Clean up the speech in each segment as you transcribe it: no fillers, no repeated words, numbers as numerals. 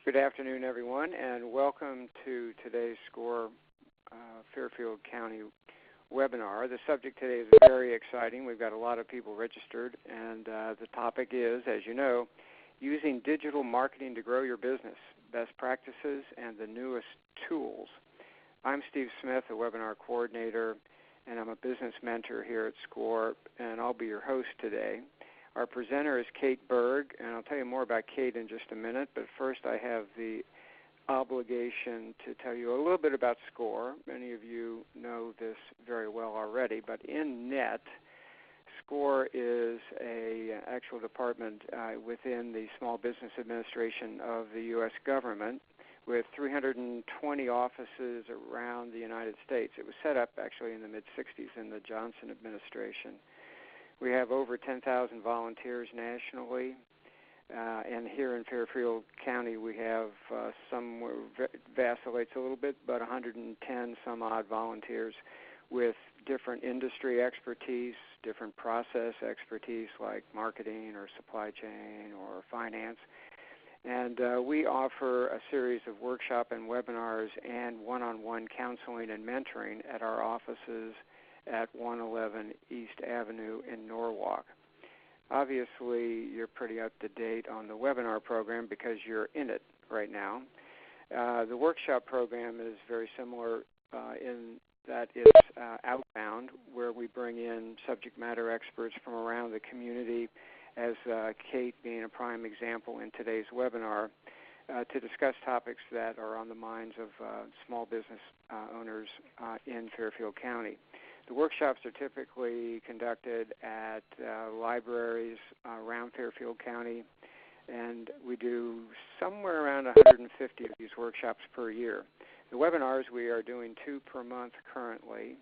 Good afternoon, everyone, and welcome to today's SCORE Fairfield County webinar. The subject today is very exciting. We've got a lot of people registered, and the topic is, as you know, using digital marketing to grow your business, best practices, and the newest tools. I'm Steve Smith, a webinar coordinator, and I'm a business mentor here at SCORE, and I'll be your host today. Our presenter is Kate Berg, and I'll tell you more about Kate in just a minute, but first I have the obligation to tell you a little bit about SCORE. Many of you know this very well already, but in net, SCORE is an actual department within the Small Business Administration of the U.S. government with 320 offices around the United States. It was set up actually in the mid-'60s in the Johnson administration. We have over 10,000 volunteers nationally, and here in Fairfield County we have somewhere, vacillates a little bit, but 110 some odd volunteers with different industry expertise, different process expertise like marketing or supply chain or finance. And we offer a series of workshop and webinars and one-on-one counseling and mentoring at our offices at 111 East Avenue in Norwalk. Obviously, you're pretty up to date on the webinar program because you're in it right now. The workshop program is very similar in that it's outbound, where we bring in subject matter experts from around the community, as Kate being a prime example in today's webinar, to discuss topics that are on the minds of small business owners in Fairfield County. The workshops are typically conducted at libraries around Fairfield County, and we do somewhere around 150 of these workshops per year. The webinars, we are doing 2 per month currently,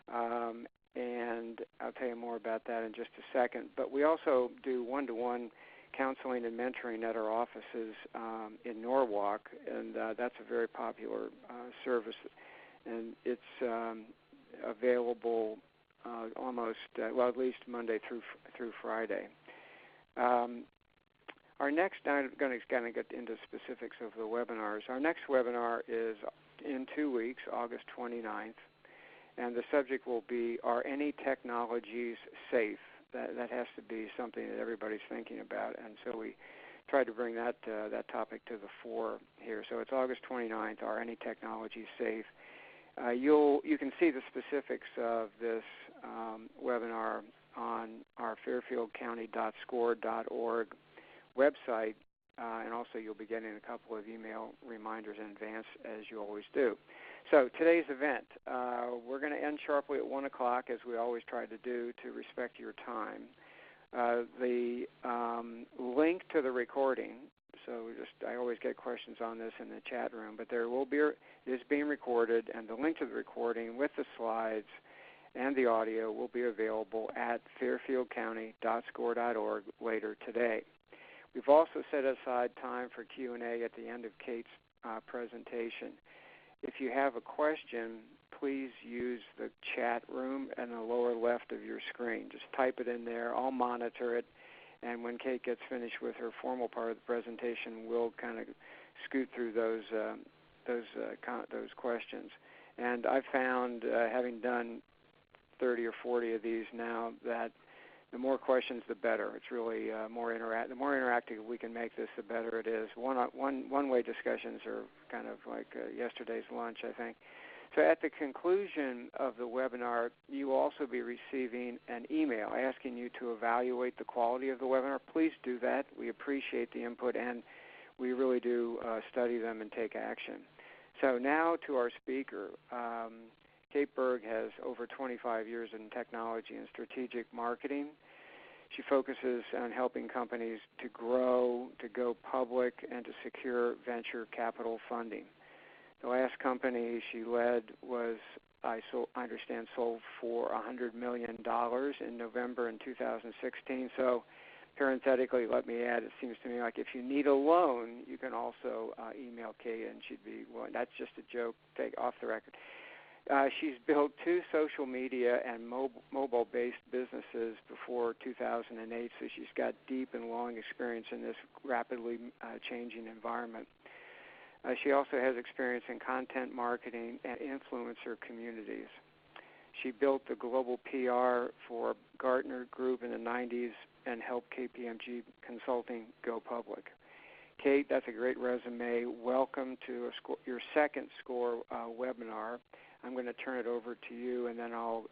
and I'll tell you more about that in just a second. But we also do one-to-one counseling and mentoring at our offices in Norwalk, and that's a very popular service, and it's available almost, at least Monday through Friday. Our next, I'm going to kind of get into specifics of the webinars. Our next webinar is in 2 weeks, August 29th, and the subject will be, are any technologies safe? That has to be something that everybody's thinking about, and so we tried to bring that topic to the fore here. So it's August 29th, are any technologies safe? You can see the specifics of this webinar on our fairfieldcounty.score.org website, and also you'll be getting a couple of email reminders in advance, as you always do. So today's event, we're going to end sharply at 1 o'clock, as we always try to do, to respect your time. The link to the recording, so I always get questions on this in the chat room, but it is being recorded, and the link to the recording with the slides and the audio will be available at fairfieldcounty.score.org later today. We've also set aside time for Q&A at the end of Kate's presentation. If you have a question, please use the chat room in the lower left of your screen. Just type it in there. I'll monitor it. And when Kate gets finished with her formal part of the presentation, we'll kind of scoot through those questions. And I've found, having done 30 or 40 of these now, that the more questions, the better. It's really more the more interactive we can make this, the better it is. One-way discussions are kind of like yesterday's lunch, I think. So at the conclusion of the webinar, you will also be receiving an email asking you to evaluate the quality of the webinar. Please do that. We appreciate the input, and we really do study them and take action. So now to our speaker. Kate Berg has over 25 years in technology and strategic marketing. She focuses on helping companies to grow, to go public, and to secure venture capital funding. The last company she led was, I understand, sold for $100 million in November in 2016. So parenthetically, let me add, it seems to me like if you need a loan, you can also email Kate, and she'd be willing. That's just a joke, take off the record. She's built 2 social media and mobile-based businesses before 2008, so she's got deep and long experience in this rapidly changing environment. She also has experience in content marketing and influencer communities. She built the global PR for Gartner Group in the 90s and helped KPMG Consulting go public. Kate, that's a great resume. Welcome to your second SCORE webinar. I'm going to turn it over to you, and then I'll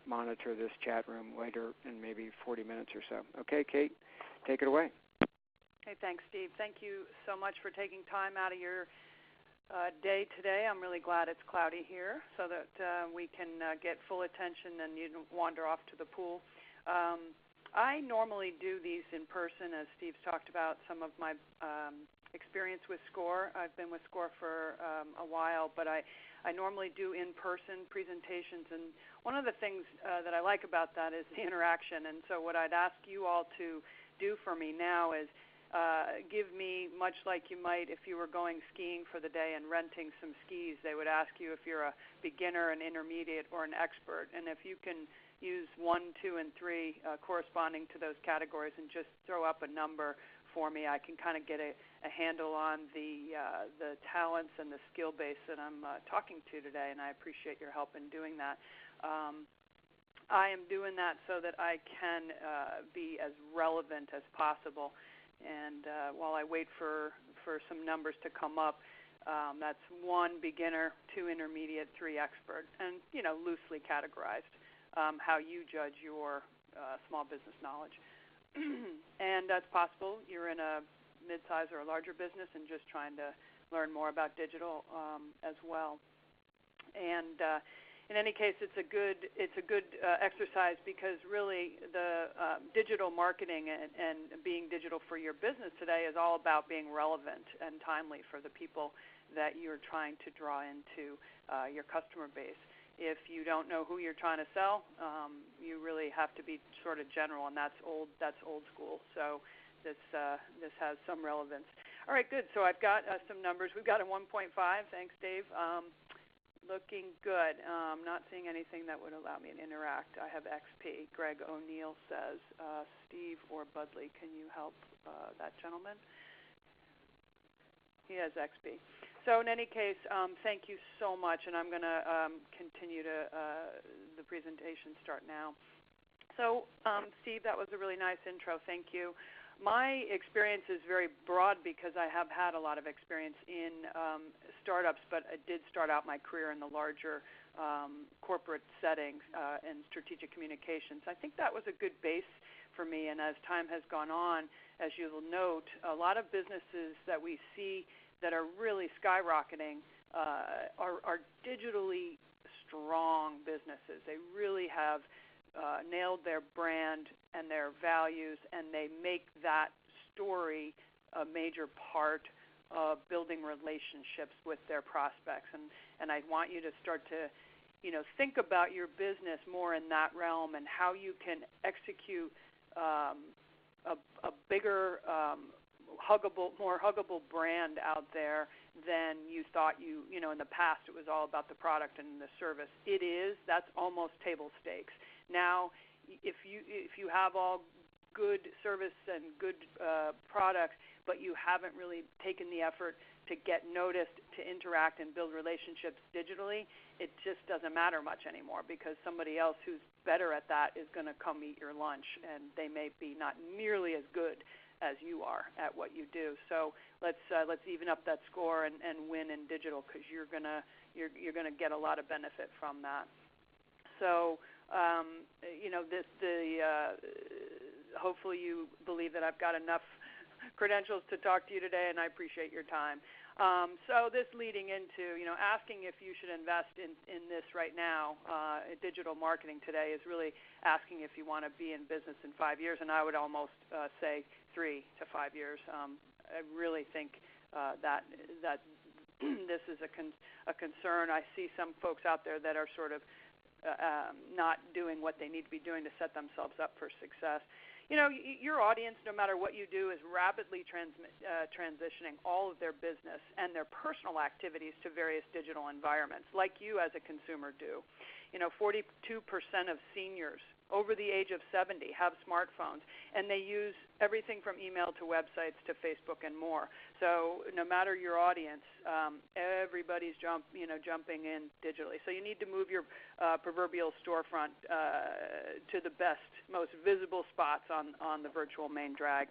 monitor this chat room later in maybe 40 minutes or so. Okay, Kate, take it away. Hey, thanks, Steve. Thank you so much for taking time out of your day today. I'm really glad it's cloudy here so that we can get full attention and you don't wander off to the pool. I normally do these in person, as Steve's talked about some of my experience with SCORE. I've been with SCORE for a while, but I normally do in-person presentations, and one of the things that I like about that is the interaction. And so what I'd ask you all to do for me now is give me, much like you might if you were going skiing for the day and renting some skis, they would ask you if you're a beginner, an intermediate, or an expert. And if you can use 1, 2, and 3 corresponding to those categories and just throw up a number for me, I can kind of get a handle on the talents and the skill base that I'm talking to today, and I appreciate your help in doing that. I am doing that so that I can be as relevant as possible. And while I wait for some numbers to come up, that's 1 beginner, 2 intermediate, 3 expert, and loosely categorized how you judge your small business knowledge. And that's possible. You're in a mid-size or a larger business and just trying to learn more about digital as well. And in any case, it's a good exercise because really the digital marketing and being digital for your business today is all about being relevant and timely for the people that you're trying to draw into your customer base. If you don't know who you're trying to sell, you really have to be sort of general, and that's old school. So this has some relevance. All right, good. So I've got some numbers. We've got a 1.5. Thanks, Dave. Looking good. Not seeing anything that would allow me to interact. I have XP. Greg O'Neill says, Steve or Budley, can you help that gentleman? He has XP. So in any case, thank you so much, and I'm going to continue to the presentation start now. So, Steve, that was a really nice intro. Thank you. My experience is very broad because I have had a lot of experience in startups, but I did start out my career in the larger corporate settings and strategic communications. I think that was a good base for me, and as time has gone on, as you will note, a lot of businesses that we see that are really skyrocketing are digitally strong businesses. They really have nailed their brand and their values, and they make that story a major part of building relationships with their prospects. And I want you to start to, think about your business more in that realm and how you can execute a bigger, more huggable brand out there than you thought in the past it was all about the product and the service. It is. That's almost table stakes. Now, if you have all good service and good products, but you haven't really taken the effort to get noticed, to interact and build relationships digitally, it just doesn't matter much anymore because somebody else who's better at that is going to come eat your lunch, and they may be not nearly as good as you are at what you do. So let's even up that score and win in digital because you're gonna get a lot of benefit from that. So hopefully you believe that I've got enough credentials to talk to you today, and I appreciate your time. So this leading into, asking if you should invest in this right now, digital marketing today is really asking if you want to be in business in 5 years, and I would almost say 3 to 5 years. I really think that this is a concern. I see some folks out there that are sort of not doing what they need to be doing to set themselves up for success. Your audience, no matter what you do, is rapidly transitioning all of their business and their personal activities to various digital environments, like you as a consumer do. 42% of seniors over the age of 70 have smartphones, and they use everything from email to websites to Facebook and more. So no matter your audience, everybody's jumping in digitally. So you need to move your proverbial storefront to the best, most visible spots on the virtual main drag.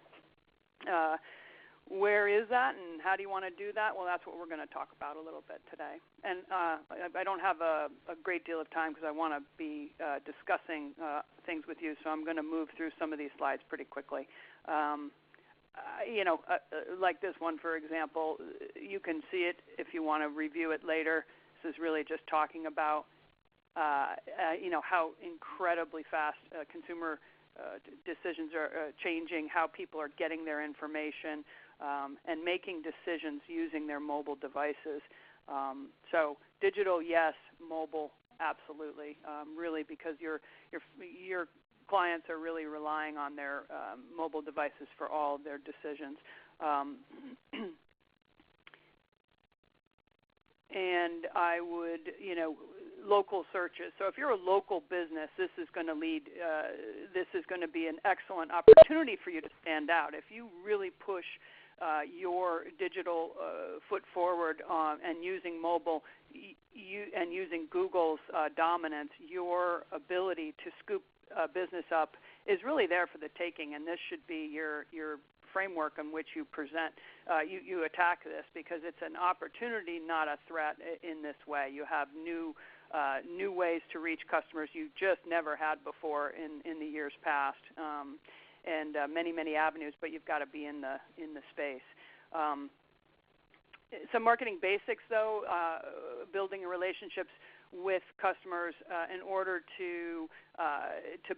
Where is that, and how do you want to do that? Well, that's what we're going to talk about a little bit today. And I don't have a great deal of time because I want to be discussing things with you, so I'm going to move through some of these slides pretty quickly. Like this one, for example, you can see it if you want to review it later. This is really just talking about, how incredibly fast consumer decisions are changing, how people are getting their information, and making decisions using their mobile devices. So digital, yes. Mobile, absolutely. Really, because your clients are really relying on their mobile devices for all of their decisions. And I would, local searches. So if you're a local business, this is going to be an excellent opportunity for you to stand out. If you really push your digital foot forward and using mobile and using Google's dominance, your ability to scoop business up is really there for the taking, and this should be your framework in which you present, you attack this, because it's an opportunity, not a threat in this way. You have new ways to reach customers you just never had before in the years past, and many avenues, but you've got to be in the space. Some marketing basics, though, building relationships with customers in order to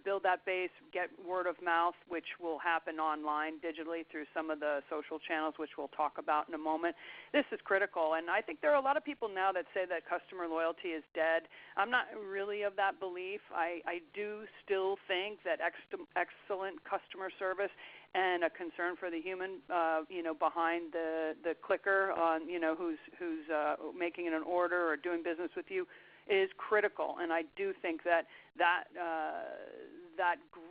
build that base, get word of mouth, which will happen online digitally through some of the social channels, which we'll talk about in a moment. This is critical, and I think there are a lot of people now that say that customer loyalty is dead. I'm not really of that belief. I do still think that excellent customer service and a concern for the human, behind the clicker on, who's making an order or doing business with you, is critical. And I do think that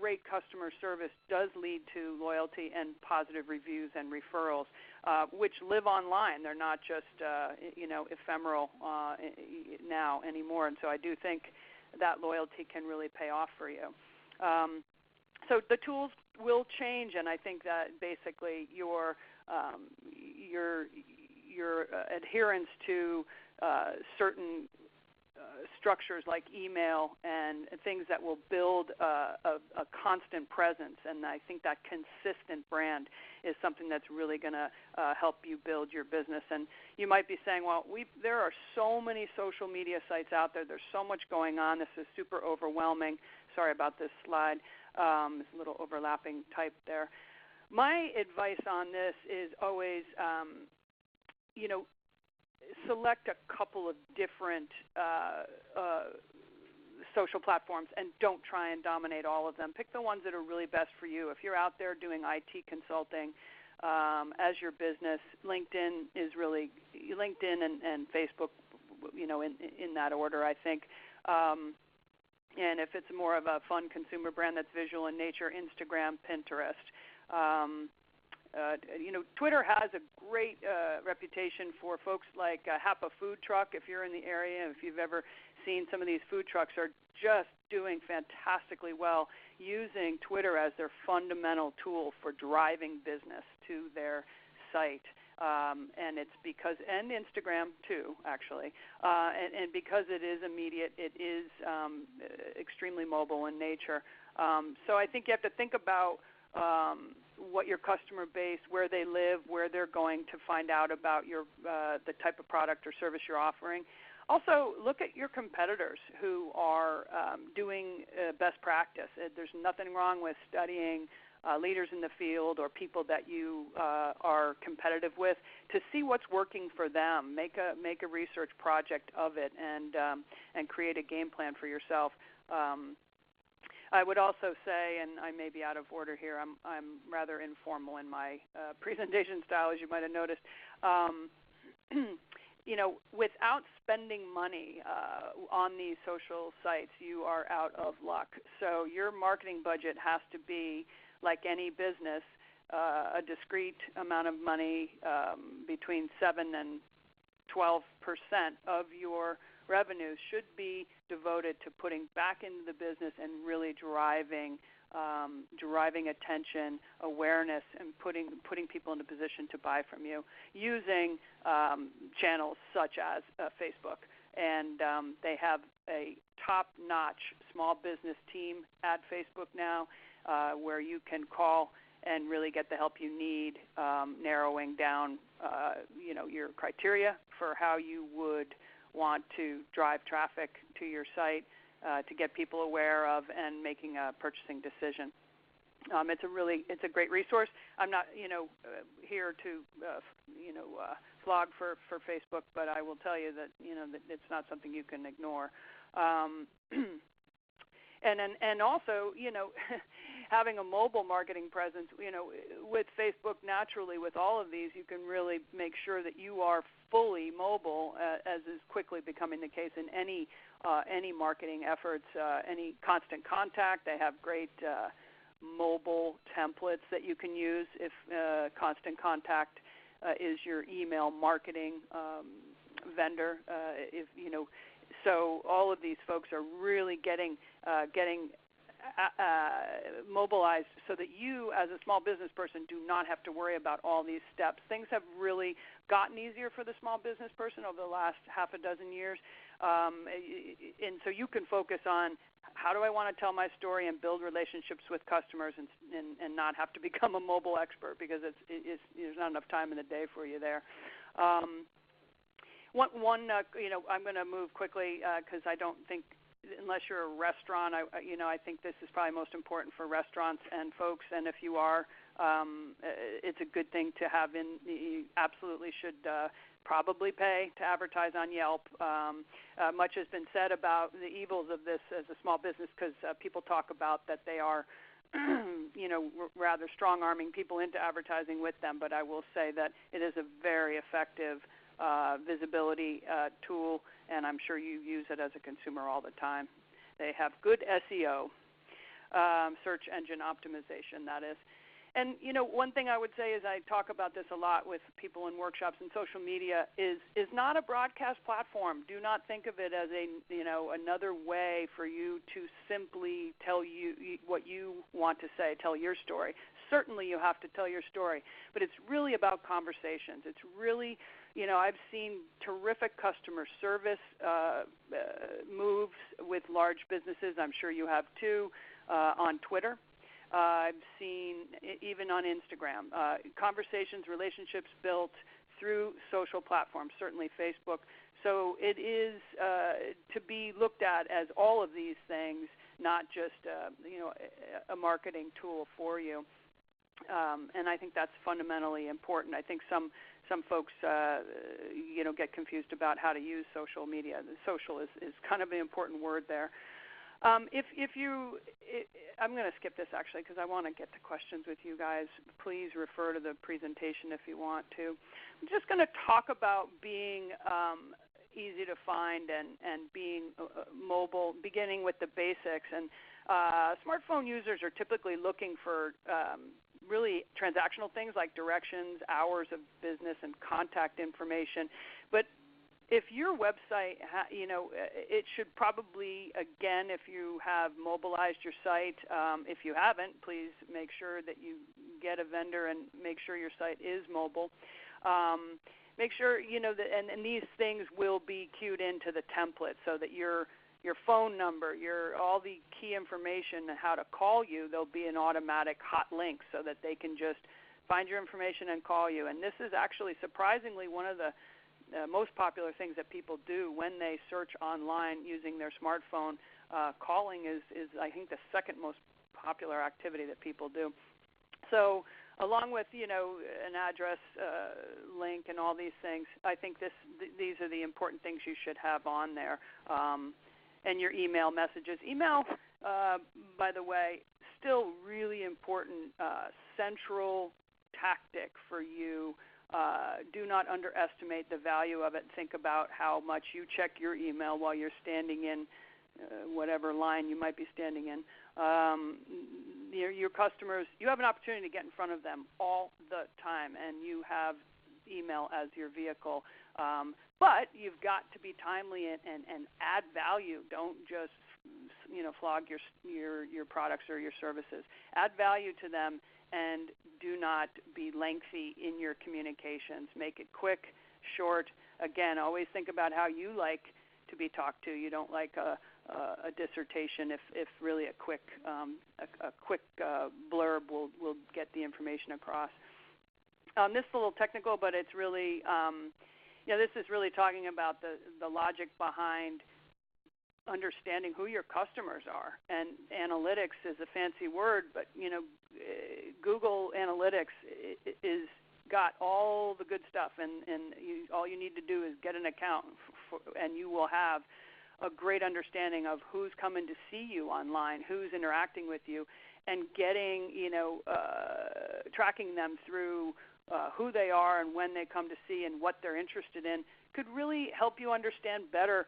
great customer service does lead to loyalty and positive reviews and referrals, which live online. They're not just ephemeral now anymore. And so I do think that loyalty can really pay off for you. So the tools will change, and I think that basically your adherence to certain structures like email and things that will build a constant presence, and I think that consistent brand is something that's really going to help you build your business. And you might be saying, well, there are so many social media sites out there. There's so much going on. This is super overwhelming. Sorry about this slide. It's a little overlapping type there. My advice on this is always, select a couple of different social platforms and don't try and dominate all of them. Pick the ones that are really best for you. If you're out there doing IT consulting as your business, LinkedIn and Facebook, in that order, I think. And if it's more of a fun consumer brand that's visual in nature, Instagram, Pinterest. Twitter has a great reputation for folks like Hapa Food Truck. If you're in the area, if you've ever seen, some of these food trucks are just doing fantastically well using Twitter as their fundamental tool for driving business to their site. And it's because, and Instagram too, actually, and because it is immediate, it is extremely mobile in nature. So I think you have to think about what your customer base, where they live, where they're going to find out about the type of product or service you're offering. Also, look at your competitors who are doing best practice. There's nothing wrong with studying leaders in the field or people that you are competitive with to see what's working for them. Make a research project of it and create a game plan for yourself. I would also say, and I may be out of order here, I'm rather informal in my presentation style, as you might have noticed. without spending money on these social sites, you are out of luck. So your marketing budget has to be, like any business, a discrete amount of money, between 7 and 12% of your revenues should be devoted to putting back into the business and really driving attention, awareness, and putting people in a position to buy from you using channels such as Facebook. And they have a top-notch small business team at Facebook now, where you can call and really get the help you need, narrowing down your criteria for how you would want to drive traffic to your site, to get people aware of and making a purchasing decision. It's a great resource. I'm not here to flog for Facebook, but I will tell you that that it's not something you can ignore. And also having a mobile marketing presence, with Facebook naturally, with all of these, you can really make sure that you are fully mobile, as is quickly becoming the case in any marketing efforts, any Constant Contact. They have great mobile templates that you can use if Constant Contact is your email marketing vendor. So all of these folks are really getting mobilized so that you, as a small business person, do not have to worry about all these steps. Things have really gotten easier for the small business person over the last half a dozen years, and so you can focus on how do I want to tell my story and build relationships with customers, and not have to become a mobile expert, because there's not enough time in the day for you there. I'm going to move quickly because I don't think, unless you're a restaurant, I think this is probably most important for restaurants and folks. And if you are, it's a good thing to have in. You absolutely should probably pay to advertise on Yelp. Much has been said about the evils of this as a small business, because people talk about that they are rather strong-arming people into advertising with them. But I will say that it is a very effective visibility tool, and I'm sure you use it as a consumer all the time. They have good SEO, search engine optimization, that is. And one thing I would say is, I talk about this a lot with people in workshops, and social media is not a broadcast platform. Do not think of it as another way for you to simply tell you what you want to say, tell your story. Certainly you have to tell your story, but it's really about conversations. It's really, I've seen terrific customer service moves with large businesses. I'm sure you have too, on Twitter. I've seen even on Instagram, conversations, relationships built through social platforms, certainly Facebook. So it is to be looked at as all of these things, not just a marketing tool for you. And I think that's fundamentally important. I think some folks get confused about how to use social media. The social is kind of an important word there. I'm going to skip this actually, because I want to get to questions with you guys. Please refer to the presentation if you want to. I'm just going to talk about being easy to find and being mobile, beginning with the basics. And smartphone users are typically looking for really transactional things like directions, hours of business, and contact information. But if your website, it should probably, again, if you have mobilized your site, if you haven't, please make sure that you get a vendor and make sure your site is mobile. Make sure, that, and these things will be queued into the template so that your phone number, all the key information, how to call you, there'll be an automatic hot link so that they can just find your information and call you. And this is actually surprisingly one of the most popular things that people do when they search online using their smartphone. Calling is I think the second most popular activity that people do. So along with an address link and all these things, I think these are the important things you should have on there. And your email messages. Email, by the way, still really important central tactic for you Do not underestimate the value of it. Think about how much you check your email while you're standing in whatever line you might be standing in. Your customers, you have an opportunity to get in front of them all the time, and you have email as your vehicle. But you've got to be timely and add value. Don't just flog your products or your services. Add value to them, and do not be lengthy in your communications. Make it quick, short. Again, always think about how you like to be talked to. You don't like a dissertation. If really a quick blurb will get the information across. This is a little technical, but it's really this is really talking about the logic behind understanding who your customers are. And analytics is a fancy word, but Google Analytics is got all the good stuff, and all you need to do is get an account, and you will have a great understanding of who's coming to see you online, who's interacting with you, and getting tracking them through who they are and when they come to see and what they're interested in could really help you understand better.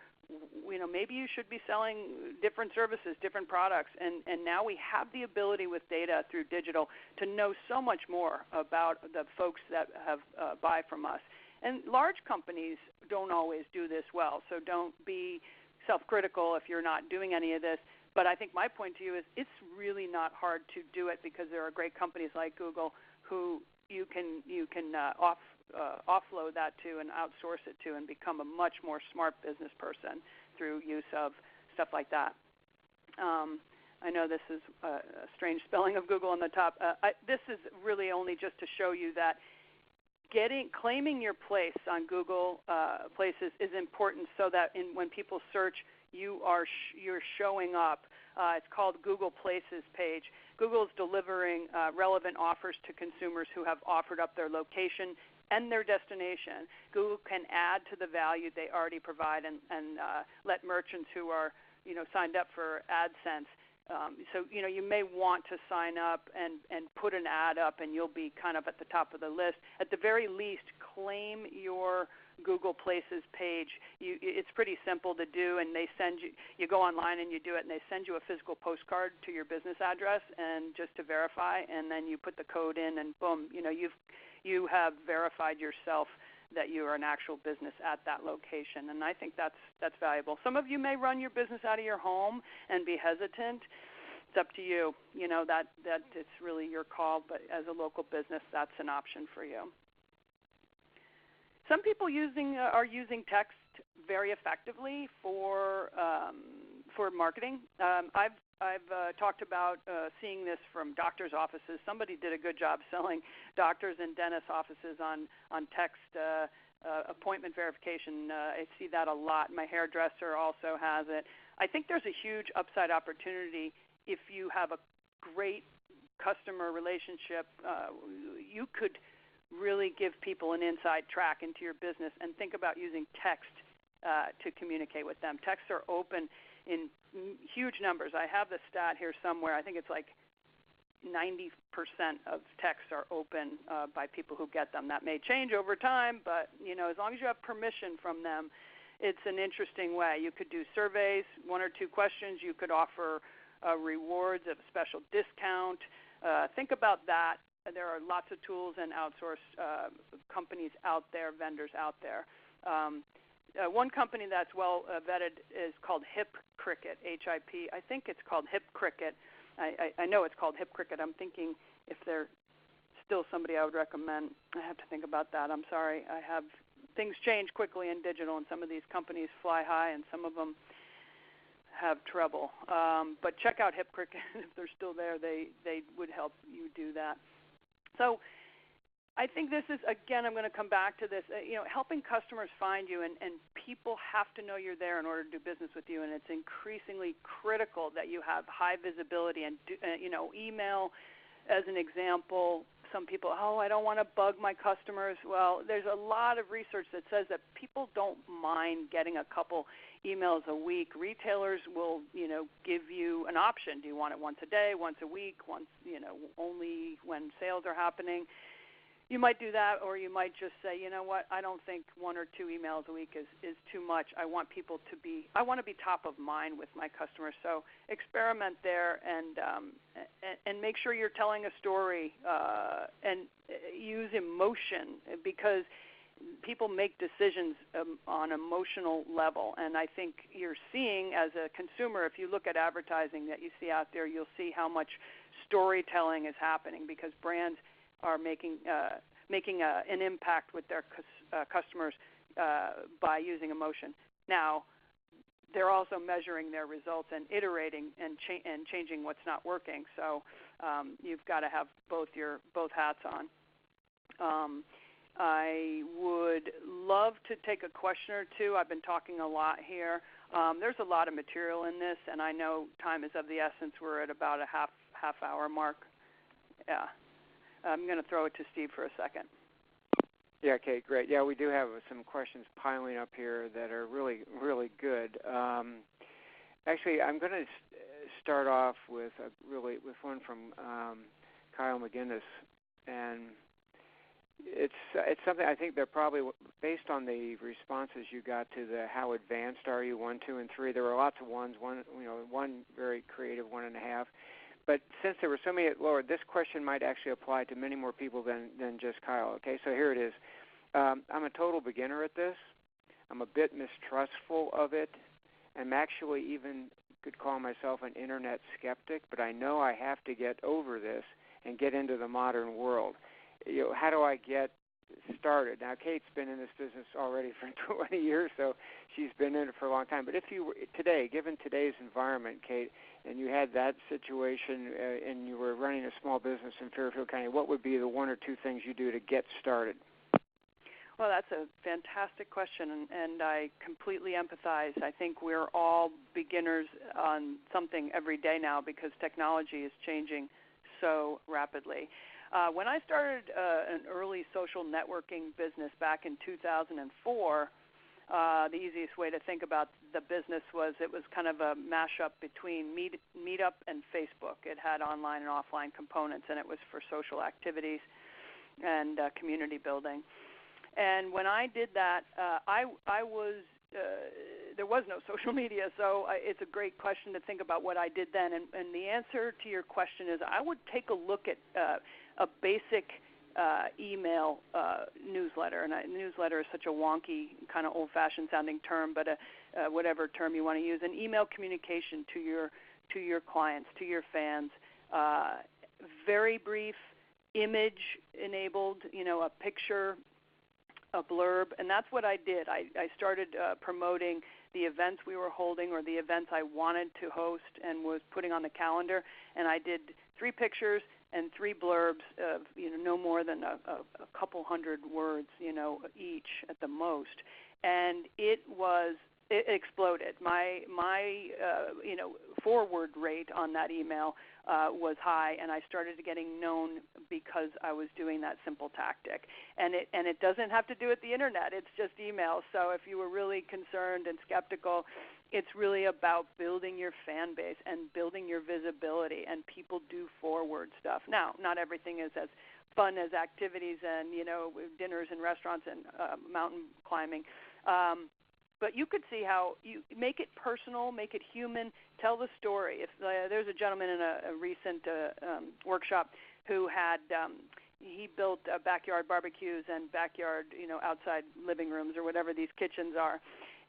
Maybe you should be selling different services, different products, and now we have the ability with data through digital to know so much more about the folks that have buy from us. And large companies don't always do this well, so don't be self-critical if you're not doing any of this. But I think my point to you is it's really not hard to do it, because there are great companies like Google who you can offload that to and outsource it to and become a much more smart business person through use of stuff like that. I know this is a strange spelling of Google on the top. This is really only just to show you that claiming your place on Google Places is important, so that when people search, you're showing up. It's called Google Places page. Google is delivering relevant offers to consumers who have offered up their location and their destination. Google can add to the value they already provide and let merchants who are signed up for AdSense. So you may want to sign up and put an ad up, and you'll be kind of at the top of the list. At the very least, claim your Google Places page. It's pretty simple to do, and they send you go online and you do it, and they send you a physical postcard to your business address, and just to verify, and then you put the code in, and boom, you have verified yourself that you are an actual business at that location. And I think that's valuable. Some of you may run your business out of your home and be hesitant. It's up to you. That it's really your call, but as a local business, that's an option for you. Some people are using text very effectively for marketing. I've talked about seeing this from doctors' offices. Somebody did a good job selling doctors' and dentists' offices on text appointment verification. I see that a lot. My hairdresser also has it. I think there's a huge upside opportunity if you have a great customer relationship. You could really give people an inside track into your business, and think about using text to communicate with them. Texts are open in huge numbers. I have the stat here somewhere. I think it's like 90% of texts are open by people who get them. That may change over time, but as long as you have permission from them, it's an interesting way. You could do surveys, 1 or 2 questions. You could offer rewards of special discount. Think about that. There are lots of tools and outsourced companies out there, vendors out there. One company that's well vetted is called HipCricket, H-I-P. I think it's called HipCricket. I know it's called HipCricket. I'm thinking if they're still somebody I would recommend. I have to think about that. I'm sorry. Things change quickly in digital, and some of these companies fly high, and some of them have trouble. But check out HipCricket. If they're still there, they would help you do that. So I think this is, again, I'm going to come back to this, helping customers find you, and people have to know you're there in order to do business with you, and it's increasingly critical that you have high visibility. And, email, as an example, some people, I don't want to bug my customers. Well, there's a lot of research that says that people don't mind getting a couple emails a week. Retailers will, give you an option. Do you want it once a day, once a week, once, only when sales are happening? you might do that, or you might just say, you know what, I don't think 1 or 2 emails a week is too much. I want to be top of mind with my customers. So experiment there, and make sure you're telling a story, and use emotion, because people make decisions on emotional level. And I think you're seeing, as a consumer, if you look at advertising that you see out there, you'll see how much storytelling is happening, because brands are making an impact with their customers by using emotion. Now, they're also measuring their results and iterating and changing what's not working. So you've got to have both hats on. I would love to take a question or two. I've been talking a lot here. There's a lot of material in this, and I know time is of the essence. We're at about a half hour mark. Yeah. I'm going to throw it to Steve for a second. Yeah, Kate, great. Yeah, we do have some questions piling up here that are really, really good. Actually, I'm going to start off with one from Kyle McGinnis, and it's something I think they're probably, based on the responses you got to the how advanced are you 1, 2, and 3. There were lots of ones. One very creative, 1.5. But since there were so many lower, this question might actually apply to many more people than just Kyle. Okay, so here it is. I'm a total beginner at this. I'm a bit mistrustful of it. I'm actually even could call myself an internet skeptic, but I know I have to get over this and get into the modern world. How do I get started? Now, Kate's been in this business already for 20 years, so she's been in it for a long time. But if you were today, given today's environment, Kate, and you had that situation and you were running a small business in Fairfield County, what would be the 1 or 2 things you do to get started? Well, that's a fantastic question, and I completely empathize. I think we're all beginners on something every day now, because technology is changing so rapidly. When I started an early social networking business back in 2004, the easiest way to think about the business was it was kind of a mashup between Meetup and Facebook. It had online and offline components, and it was for social activities and community building. And when I did that, there was no social media, so it's a great question to think about what I did then. And the answer to your question is I would take a look at a basic email newsletter. And newsletter is such a wonky, kind of old-fashioned sounding term, but whatever term you want to use. An email communication to your clients, to your fans, very brief, image-enabled, a picture, a blurb, and that's what I did. I started promoting the events we were holding, or the events I wanted to host and was putting on the calendar, and I did 3 pictures and 3 blurbs of no more than a couple hundred words each at the most, and it exploded. My forward rate on that email was high, and I started getting known because I was doing that simple tactic. And it doesn't have to do with the internet. It's just email. So if you were really concerned and skeptical, it's really about building your fan base and building your visibility, and people do forward stuff. Now, not everything is as fun as activities and, dinners and restaurants and mountain climbing. But you could see how you make it personal, make it human, tell the story. If there's a gentleman in a recent workshop who had he built backyard barbecues and backyard, outside living rooms or whatever these kitchens are.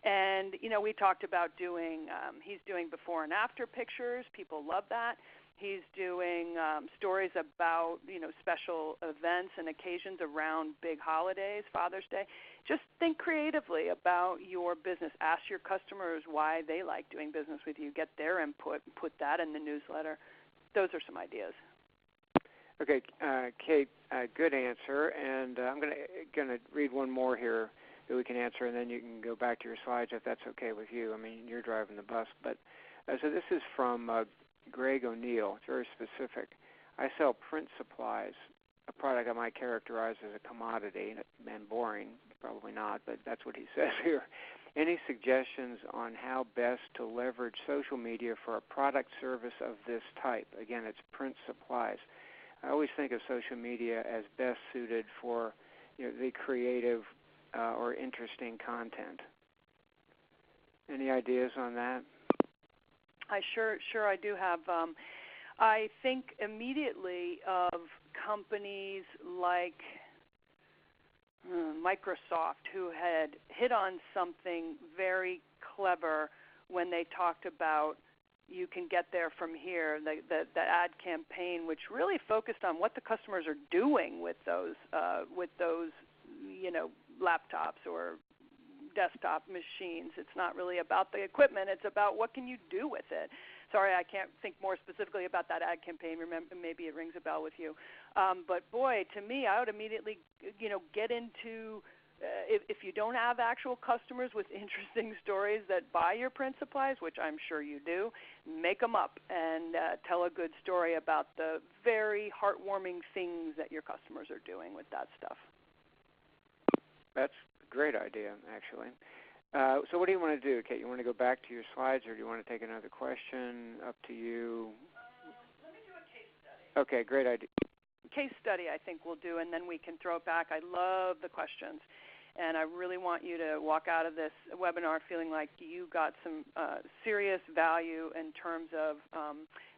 And, we talked about he's doing before and after pictures. People love that. He's doing stories about, special events and occasions around big holidays, Father's Day. Just think creatively about your business. Ask your customers why they like doing business with you. Get their input and put that in the newsletter. Those are some ideas. Okay, Kate, good answer. And I'm going to read one more here that we can answer, and then you can go back to your slides if that's okay with you. I mean, you're driving the bus. But so this is from Greg O'Neill. It's very specific. I sell print supplies, a product I might characterize as a commodity and boring. Probably not, but that's what he says here. Any suggestions on how best to leverage social media for a product service of this type? Again, it's print supplies. I always think of social media as best suited for the creative or interesting content. Any ideas on that? I sure I do have. I think immediately of companies like Microsoft, who had hit on something very clever when they talked about you can get there from here, the ad campaign, which really focused on what the customers are doing with those laptops or desktop machines. It's not really about the equipment. It's about what can you do with it. Sorry, I can't think more specifically about that ad campaign. Remember, maybe it rings a bell with you. But boy, to me, I would immediately, get into if you don't have actual customers with interesting stories that buy your print supplies, which I'm sure you do, make them up and tell a good story about the very heartwarming things that your customers are doing with that stuff. That's a great idea, actually. So what do you want to do, Kate? You want to go back to your slides, or do you want to take another question? Up to you. Let me do a case study. Okay, great idea. Case study I think we'll do, and then we can throw it back. I love the questions, and I really want you to walk out of this webinar feeling like you got some serious value in terms of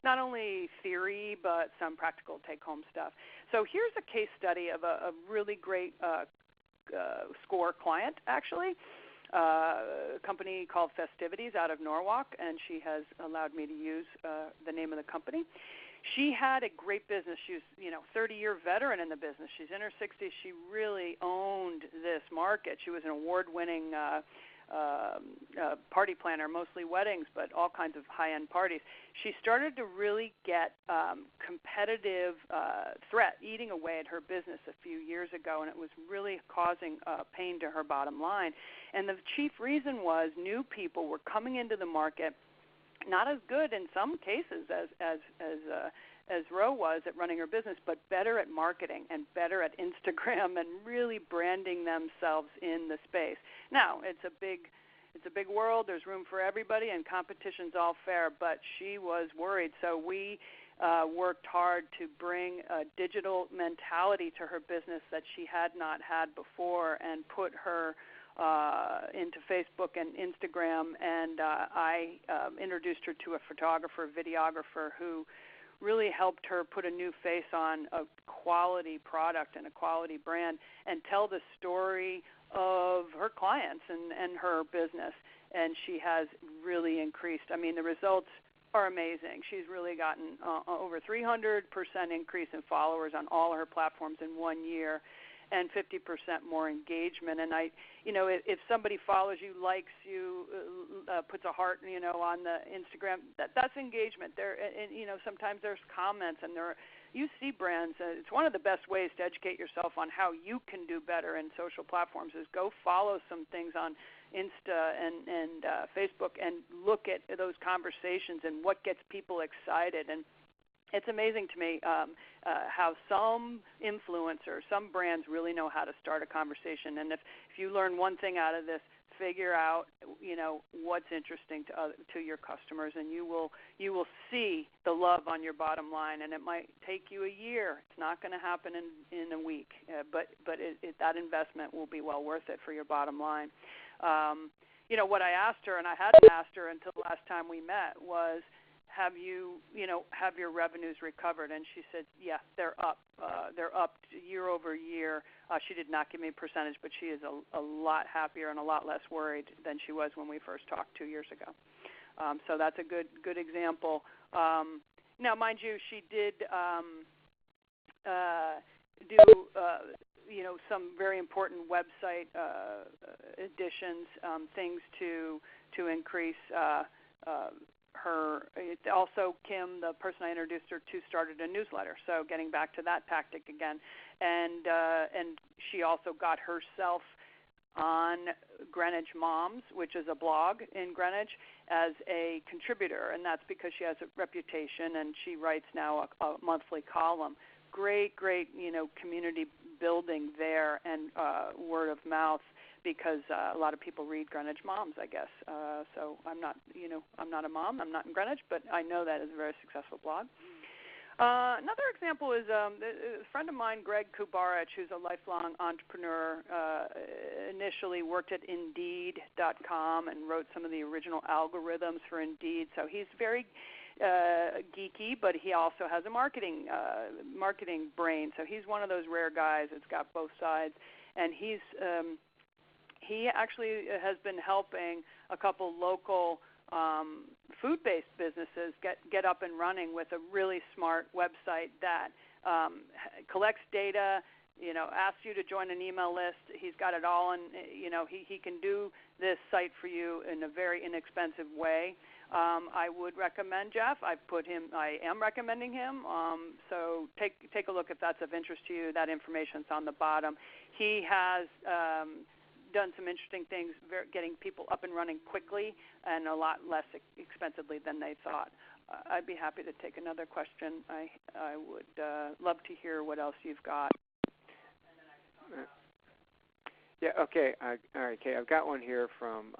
not only theory but some practical take-home stuff. So here's a case study of a really great SCORE client, actually. A company called Festivities out of Norwalk, and she has allowed me to use the name of the company. She had a great business. She was, 30-year veteran in the business. She's in her 60s. She really owned this market. She was an award-winning party planner, mostly weddings, but all kinds of high-end parties. She started to really get competitive threat eating away at her business a few years ago, and it was really causing pain to her bottom line. And the chief reason was new people were coming into the market, not as good in some cases as Ro was at running her business, but better at marketing and better at Instagram and really branding themselves in the space. Now, it's a big world. There's room for everybody, and competition's all fair, but she was worried. So we worked hard to bring a digital mentality to her business that she had not had before and put her into Facebook and Instagram, and I introduced her to a photographer, videographer who really helped her put a new face on a quality product and a quality brand and tell the story of her clients and her business. And she has really increased. I mean, the results are amazing. She's really gotten over 300% increase in followers on all her platforms in 1 year, and 50% more engagement. And if somebody follows you, likes you, puts a heart, on the Instagram, that's engagement. Sometimes there's comments, and you see brands. It's one of the best ways to educate yourself on how you can do better in social platforms is go follow some things on Insta and Facebook and look at those conversations and what gets people excited. And it's amazing to me how some influencers, some brands really know how to start a conversation. And if you learn one thing out of this, figure out what's interesting to your customers, and you will see the love on your bottom line. And it might take you a year. It's not going to happen in a week, but that investment will be well worth it for your bottom line. What I asked her, and I hadn't asked her until the last time we met, was, have your revenues recovered? And she said, yeah, they're up. They're up year over year. She did not give me a percentage, but she is a lot happier and a lot less worried than she was when we first talked 2 years ago. So that's a good example. Now, mind you, she did do some very important website additions, things to increase her. Also, Kim, the person I introduced her to, started a newsletter. So getting back to that tactic again, and she also got herself on Greenwich Moms, which is a blog in Greenwich, as a contributor, and that's because she has a reputation, and she writes now a monthly column. Great, community building there, and word of mouth, because a lot of people read Greenwich Moms, I guess. So I'm not a mom. I'm not in Greenwich, but I know that is a very successful blog. Another example is a friend of mine, Greg Kubarich, who's a lifelong entrepreneur, initially worked at Indeed.com and wrote some of the original algorithms for Indeed. So he's very geeky, but he also has a marketing brain. So he's one of those rare guys that's got both sides. And he actually has been helping a couple local food-based businesses get up and running with a really smart website that collects data, asks you to join an email list. He's got it all, and he can do this site for you in a very inexpensive way. I would recommend Jeff. I am recommending him. So take a look if that's of interest to you. That information's on the bottom. He has done some interesting things, getting people up and running quickly and a lot less expensively than they thought. I'd be happy to take another question. I would love to hear what else you've got. Yeah, okay. All right, Kay, I've got one here from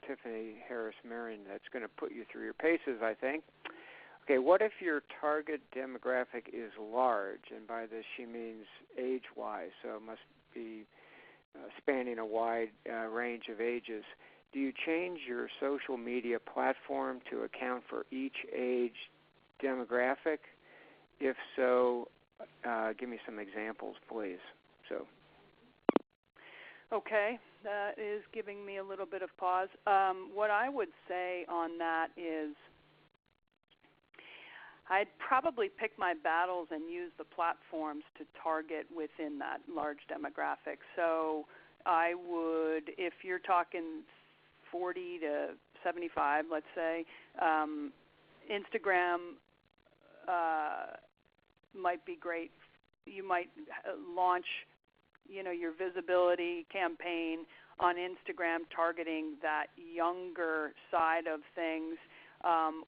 Tiffany Harris-Marion that's going to put you through your paces, I think. Okay, what if your target demographic is large, and by this she means age-wise, so it must be spanning a wide range of ages. Do you change your social media platform to account for each age demographic? If so, give me some examples, please. Okay, that is giving me a little bit of pause. What I would say on that is I'd probably pick my battles and use the platforms to target within that large demographic. So I would, if you're talking 40 to 75, let's say, Instagram might be great. You might launch, your visibility campaign on Instagram targeting that younger side of things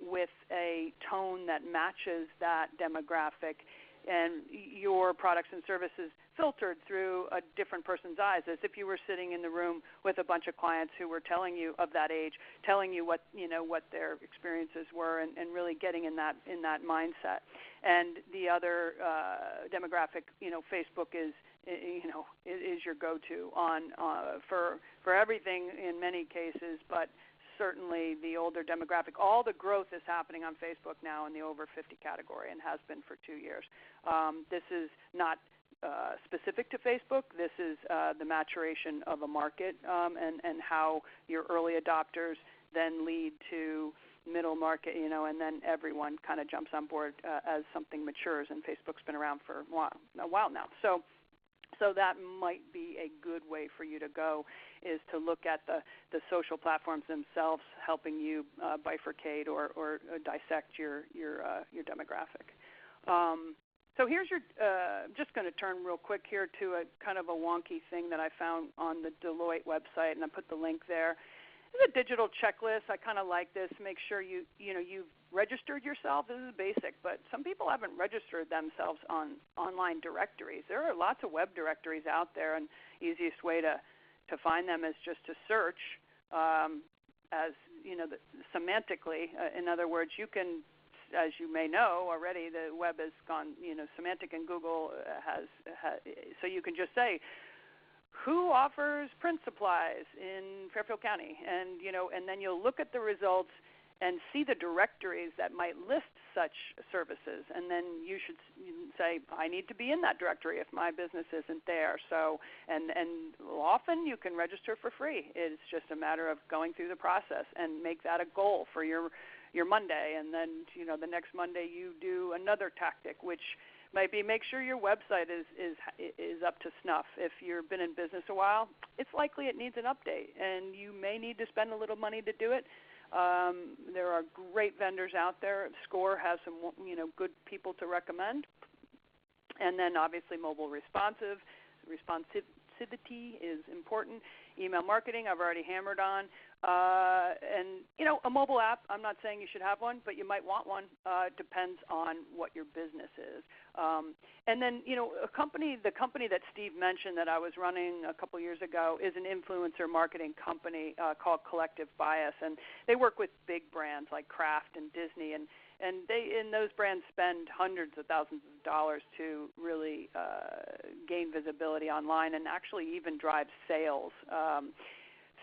with a tone that matches that demographic, and your products and services filtered through a different person's eyes, as if you were sitting in the room with a bunch of clients who were telling you of that age, telling you what their experiences were, and really getting in that mindset. And the other demographic, Facebook is your go-to on for everything in many cases, but certainly the older demographic. All the growth is happening on Facebook now in the over 50 category and has been for 2 years. This is not specific to Facebook. This is the maturation of a market and how your early adopters then lead to middle market, and then everyone kind of jumps on board as something matures, and Facebook's been around for a while now. So that might be a good way for you to go, is to look at the social platforms themselves, helping you bifurcate or dissect your demographic. So here's I'm just going to turn real quick here to a kind of a wonky thing that I found on the Deloitte website, and I put the link there. This is a digital checklist. I kind of like this. Make sure you've registered yourself. This is basic, but some people haven't registered themselves on online directories. There are lots of web directories out there, and easiest way to find them is just to search semantically. In other words, you can, as you may know already, the web has gone semantic, and Google has so you can just say, who offers print supplies in Fairfield County, and then you'll look at the results and see the directories that might list such services, and then you should say, I need to be in that directory if my business isn't there. So, and often you can register for free. It's just a matter of going through the process and make that a goal for your Monday, and then the next Monday you do another tactic, which might be make sure your website is up to snuff. If you've been in business a while, it's likely it needs an update, and you may need to spend a little money to do it. There are great vendors out there. Score has some good people to recommend, and then obviously mobile responsivity is important. Email marketing I've already hammered on. And a mobile app, I'm not saying you should have one, but you might want one. Depends on what your business is. And then, the company that Steve mentioned that I was running a couple years ago is an influencer marketing company called Collective Bias, and they work with big brands like Kraft and Disney, and and those brands spend hundreds of thousands of dollars to really gain visibility online and actually even drive sales